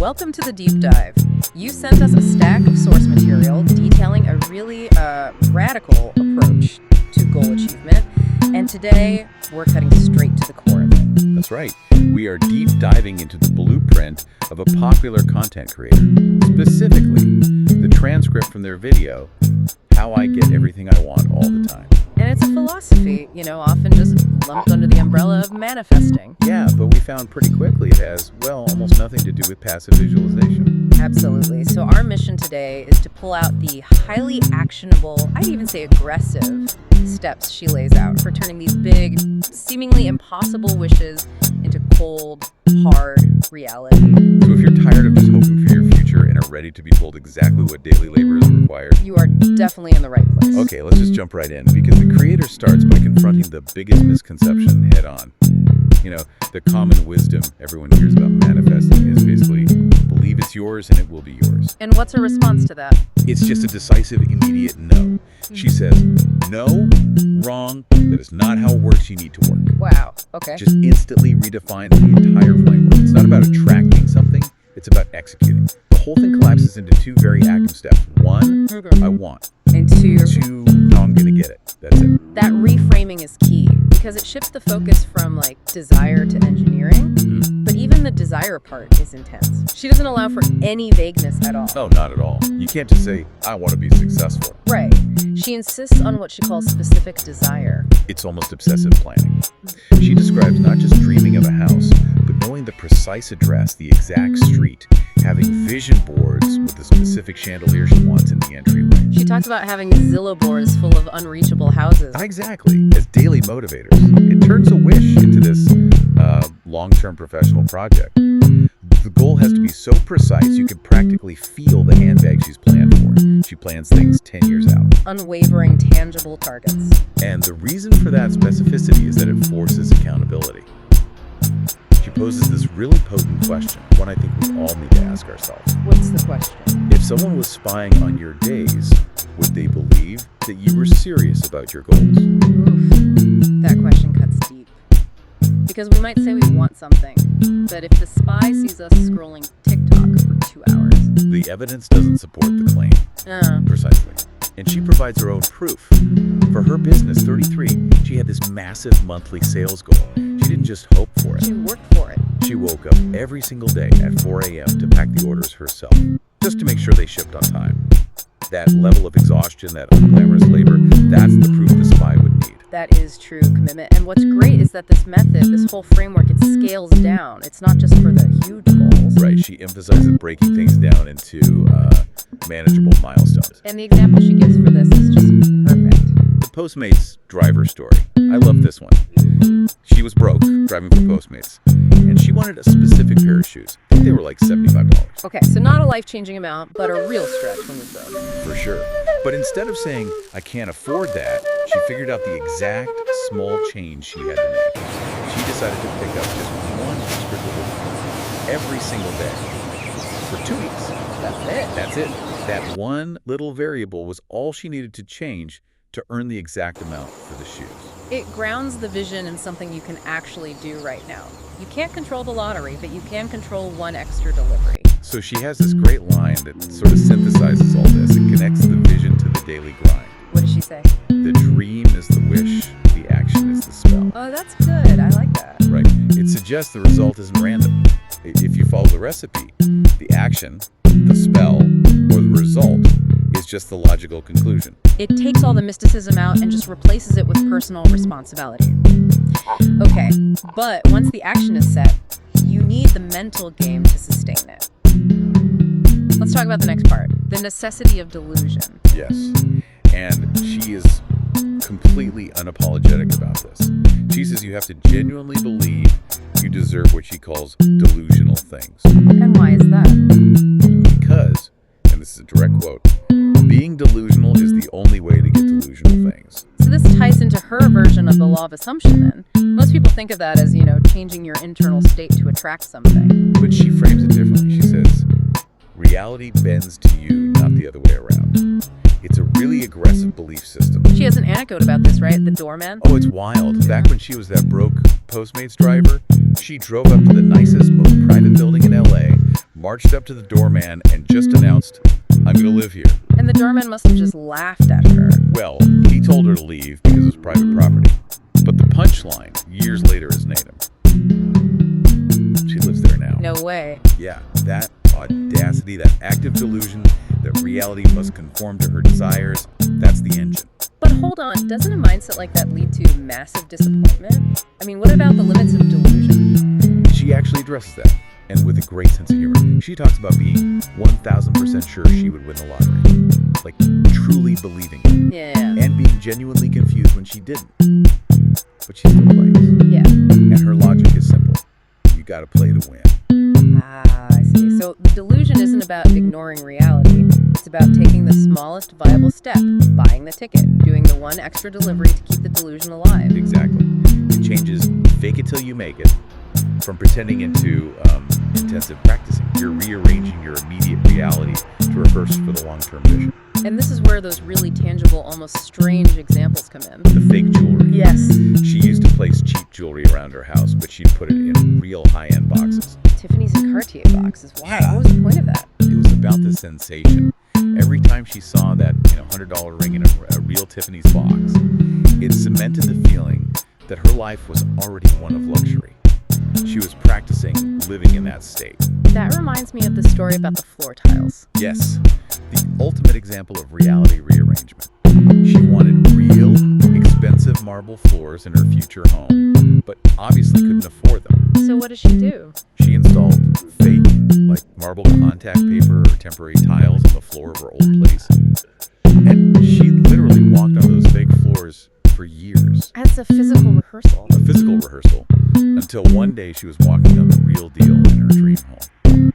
Welcome to the deep dive. You sent us a stack of source material detailing a really radical approach to goal achievement, and today we're cutting straight to the core of it. That's right. We are deep diving into the blueprint of a popular content creator, specifically the transcript from their video, How I Get Everything I Want All the Time. And it's a philosophy, often just lumped under the umbrella of manifesting. Yeah, but we found pretty quickly it has, almost nothing to do with passive visualization. Absolutely. So our mission today is to pull out the highly actionable, I'd even say aggressive, steps she lays out for turning these big, seemingly impossible wishes into cold, hard reality. So if you're tired of just hoping for your future and are ready to be told exactly what daily labor is required, you are definitely in the right place. Okay, let's just jump right in, because the creator starts by confronting the biggest misconception head on. The common wisdom everyone hears about manifesting is basically, believe it's yours and it will be yours. And what's her response to that? It's just a decisive, immediate no. She says, no, wrong, that is not how it works, you need to work. Wow, okay. Just instantly redefines the entire framework. It's not about attracting something, it's about executing. The whole thing collapses into two very active steps. One, I want. And two, now I'm gonna get it. That's it. That reframing is key, because it shifts the focus from desire to engineering. But even the desire part is intense. She doesn't allow for any vagueness at all. No, not at all. You can't just say, I want to be successful. Right. She insists on what she calls specific desire. It's almost obsessive planning. She describes not just dreaming of a house, but knowing the precise address, the exact street, having vision boards with the specific chandelier she wants in the entryway. She talks about having Zillow boards full of unreachable houses. Exactly, as daily motivators. It turns a wish into this long-term professional project. The goal has to be so precise you can practically feel the handbag she's planned for. She plans things 10 years out. Unwavering, tangible targets. And the reason for that specificity is that it forces accountability. She poses this really potent question, one I think we all need to ask ourselves. What's the question? If someone was spying on your days, would they believe that you were serious about your goals? Oof, that question cuts deep. Because we might say we want something, but if the spy sees us scrolling TikTok for 2 hours... The evidence doesn't support the claim. Precisely. And she provides her own proof. For her business, 33, she had this massive monthly sales goal. She didn't just hope for it. She worked for it. She woke up every single day at 4 a.m. to pack the orders herself, just to make sure they shipped on time. That level of exhaustion, that unglamorous labor, that's the proof the spy would need. That is true commitment. And what's great is that this method, this whole framework, it scales down. It's not just for the huge goals. Right. She emphasizes breaking things down into manageable milestones. And the example she gives for this is just perfect. The Postmates driver story. I love this one. She was broke, driving for Postmates, and she wanted a specific pair of shoes. I think they were like $75. Okay, so not a life-changing amount, but a real stretch when you're broke. For sure. But instead of saying, I can't afford that, she figured out the exact small change she had to make. She decided to pick up just one extra delivery every single day for 2 weeks. That's it. That one little variable was all she needed to change to earn the exact amount for the shoes. It grounds the vision in something you can actually do right now. You can't control the lottery, but you can control one extra delivery. So she has this great line that sort of synthesizes all this. It connects the vision to the daily grind. What does she say? The dream is the wish, the action is the spell. Oh, that's good. I like that. Right. It suggests the result isn't random. If you follow the recipe, the action, the spell, or the result is just the logical conclusion. It takes all the mysticism out and just replaces it with personal responsibility. Okay, but once the action is set, you need the mental game to sustain it. Let's talk about the next part, the necessity of delusion. Yes, and she is completely unapologetic about this. She says you have to genuinely believe you deserve what she calls delusional things. And why is that? Because, and this is a direct quote, being delusional is the only way to get delusional things. So this ties into her version of the law of assumption then. Most people think of that as, changing your internal state to attract something. But she frames it differently. She says, reality bends to you, not the other way around. It's a really aggressive belief system. She has an anecdote about this, right? The doorman? Oh, it's wild. Back when she was that broke Postmates driver, she drove up to the nicest, most private building in LA, marched up to the doorman and just announced, "I'm going to live here." And the doorman must have just laughed at her. Well, he told her to leave because it was private property. But the punchline, years later, is Natum. She lives there now. No way. Yeah, that audacity, that active delusion that reality must conform to her desires, that's the engine. But hold on, doesn't a mindset like that lead to massive disappointment? I mean, what about the limits of delusion? She actually addresses that, and with a great sense of humor. She talks about being 1,000% sure she would win the lottery. Like, truly believing it. Yeah. And being genuinely confused when she didn't. But she still plays. Yeah. And her logic is simple. You gotta play to win. Ah, I see. So the delusion isn't about ignoring reality. It's about taking the smallest viable step, buying the ticket, doing the one extra delivery to keep the delusion alive. Exactly. It changes fake it till you make it from pretending into intensive practicing. You're rearranging your immediate reality to rehearse for the long-term vision. And this is where those really tangible, almost strange examples come in. The fake jewelry. Yes. She used to place cheap jewelry around her house, but she'd put it in real high-end boxes. Tiffany's and Cartier boxes. Why? What was the point of that? It was about the sensation. Every time she saw that $100 ring in a real Tiffany's box, it cemented the feeling that her life was already one of luxury. She was practicing living in that state. That reminds me of the story about the floor tiles. Yes, the ultimate example of reality rearrangement. She wanted real, expensive marble floors in her future home, but obviously couldn't afford them. So what does she do? She installed fake, like marble contact paper or temporary tiles on the floor of her old place. And she literally walked on those fake floors for years. As a physical rehearsal. A physical rehearsal, until one day she was walking on the real deal in her dream home.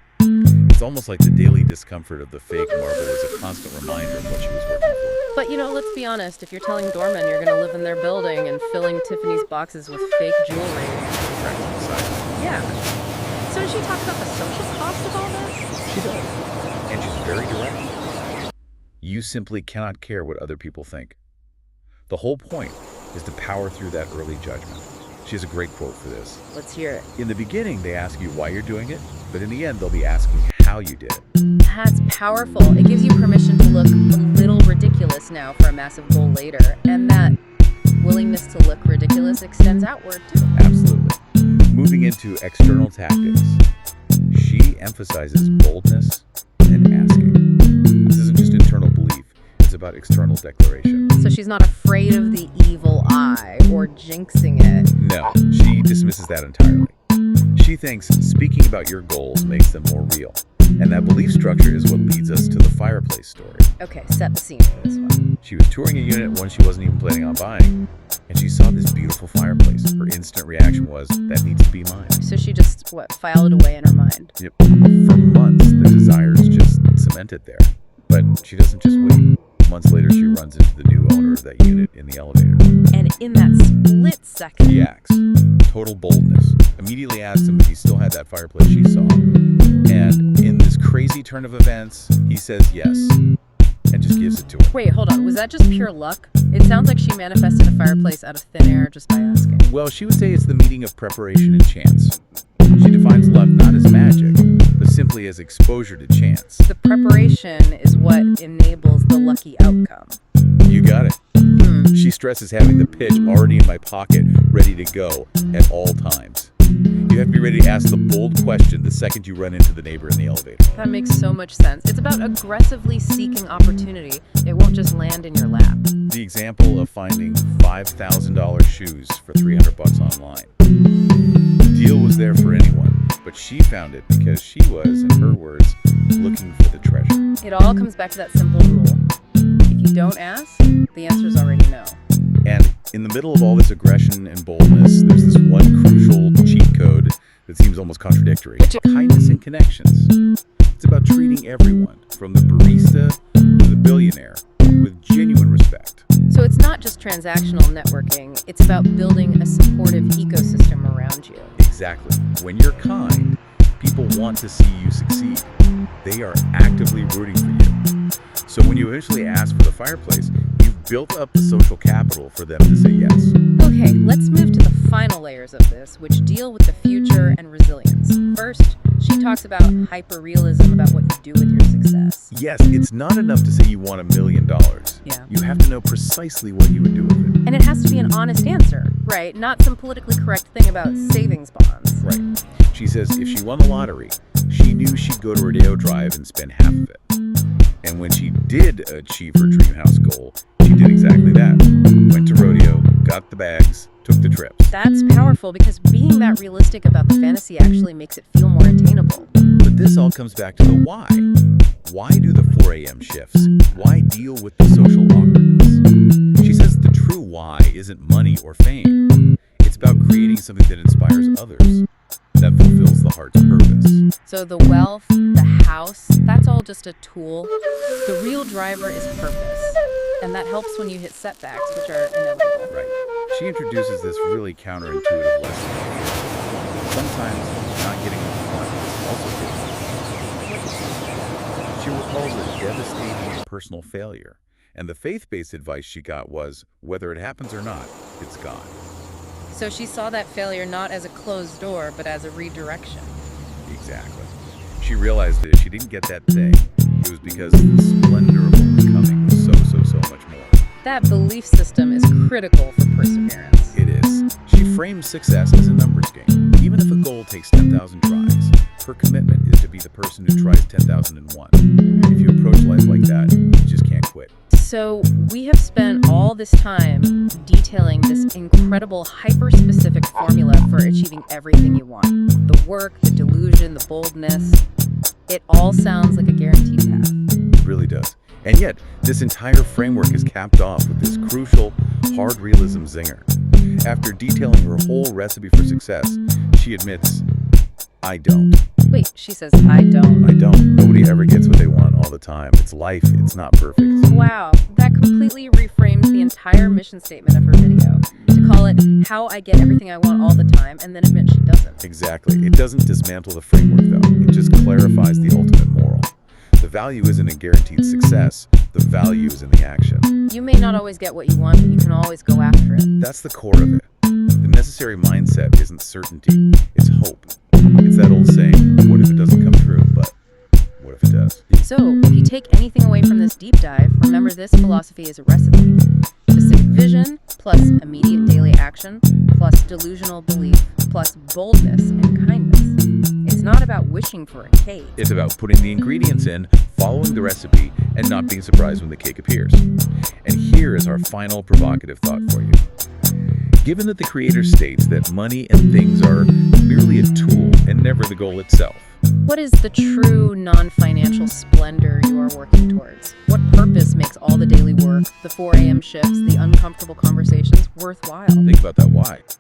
It's almost like the daily discomfort of the fake marble is a constant reminder of what she was working for. But let's be honest, if you're telling doormen you're going to live in their building and filling Tiffany's boxes with fake jewelry. Practical side. Yeah. So does she talk about the social cost of all this? She does. And she's very direct. You simply cannot care what other people think. The whole point is to power through that early judgment. She has a great quote for this. Let's hear it. In the beginning, they ask you why you're doing it, but in the end, they'll be asking how you did it. That's powerful. It gives you permission to look a little ridiculous now for a massive goal later. And that willingness to look ridiculous extends outward, too. Absolutely. Moving into external tactics, she emphasizes boldness and asking. This isn't just internal belief. It's about external declaration. So she's not afraid of the evil eye or jinxing it. No, she dismisses that entirely. She thinks speaking about your goals makes them more real. And that belief structure is what leads us to the fireplace story. Okay, set the scene for this one. She was touring a unit one she wasn't even planning on buying, and she saw this beautiful fireplace. Her instant reaction was, that needs to be mine. So she just, filed it away in her mind? Yep. For months, the desire is just cemented there. But she doesn't just wait. Months later, she runs into the new owner of that unit in the elevator. And in that split second, He acts. Total boldness. Immediately asks him if he still had that fireplace she saw. And in this crazy turn of events, he says yes. And just gives it to her. Wait, hold on. Was that just pure luck? It sounds like she manifested a fireplace out of thin air just by asking. Well, she would say it's the meeting of preparation and chance. She defines luck not as magic, but simply as exposure to chance. The preparation is what enables the lucky outcome. You got it. She stresses having the pitch already in my pocket, ready to go at all times. You have to be ready to ask the bold question the second you run into the neighbor in the elevator. That makes so much sense. It's about aggressively seeking opportunity. It won't just land in your lap. The example of finding $5,000 shoes for $300 online. The deal was there for anyone, but she found it because she was, in her words, looking for the treasure. It all comes back to that simple rule. If you don't ask, the answer's already no. And in the middle of all this aggression and boldness, there's this one crucial cheat code that seems almost contradictory. Kindness and connections. It's about treating everyone, from the barista to the billionaire, with genuine respect. So it's not just transactional networking, it's about building a supportive ecosystem around you. Exactly. When you're kind, people want to see you succeed. They are actively rooting for you. So when you eventually ask for the fireplace, you've built up the social capital for them to say yes. Okay, let's move to the final layers of this, which deal with the future and resilience. First, She talks about hyper-realism about what you do with your success. Yes, it's not enough to say you want $1 million. Yeah. You have to know precisely what you would do with it. And it has to be an honest answer, right? Not some politically correct thing about savings bonds. Right. She says if she won the lottery, she knew she'd go to Rodeo Drive and spend half of it. And when she did achieve her dream house goal, she did exactly that. Went to Rodeo, got the bags, took the trips. That's powerful because being that realistic about the fantasy actually makes it feel more attainable. But this all comes back to the why. Why do the 4 a.m. shifts? Why deal with the social awkwardness? She says the true why isn't money or fame. It's about creating something that inspires others, that fulfills the heart's purpose. So the wealth, the house, that's all just a tool. The real driver is purpose. And that helps when you hit setbacks, which are inevitable. Right. She introduces this really counterintuitive lesson. Sometimes not getting what you want is also getting. She recalls a devastating personal failure, and the faith-based advice she got was, whether it happens or not, it's God. So she saw that failure not as a closed door, but as a redirection. Exactly. She realized that if she didn't get that thing, it was because the splendor of what was coming was so much more. That belief system is critical for perseverance. It is. She frames success as a numbers game. Even if a goal takes 10,000 tries, her commitment is to be the person who tries 10,001. If you approach life like that, you just can't quit. So we have spent all this time detailing this incredible hyper-specific formula for achieving everything you want. The work, the delusion, the boldness. It all sounds like a guaranteed path. It really does. And yet, this entire framework is capped off with this crucial, hard realism zinger. After detailing her whole recipe for success, she admits, I don't. Wait, she says, I don't. I don't. Nobody ever gets what they want all the time. It's life. It's not perfect. Wow, that completely reframes the entire mission statement of her video. To call it, how I get everything I want all the time, and then admit she doesn't. Exactly. It doesn't dismantle the framework, though. It just clarifies the ultimate moral. The value isn't in guaranteed success. The value is in the action. You may not always get what you want, but you can always go after it. That's the core of it. The necessary mindset isn't certainty. It's hope. It's that old saying, what if it doesn't come true, but what if it does? So, if you take anything away from this deep dive, remember this philosophy is a recipe. Specific vision, plus immediate daily action, plus delusional belief, plus boldness and kindness. It's not about wishing for a cake. It's about putting the ingredients in, following the recipe, and not being surprised when the cake appears. And here is our final provocative thought for you. Given that the creator states that money and things are merely a tool and never the goal itself, what is the true non-financial splendor you are working towards? What purpose makes all the daily work, the 4 a.m. shifts, the uncomfortable conversations worthwhile? think about that why.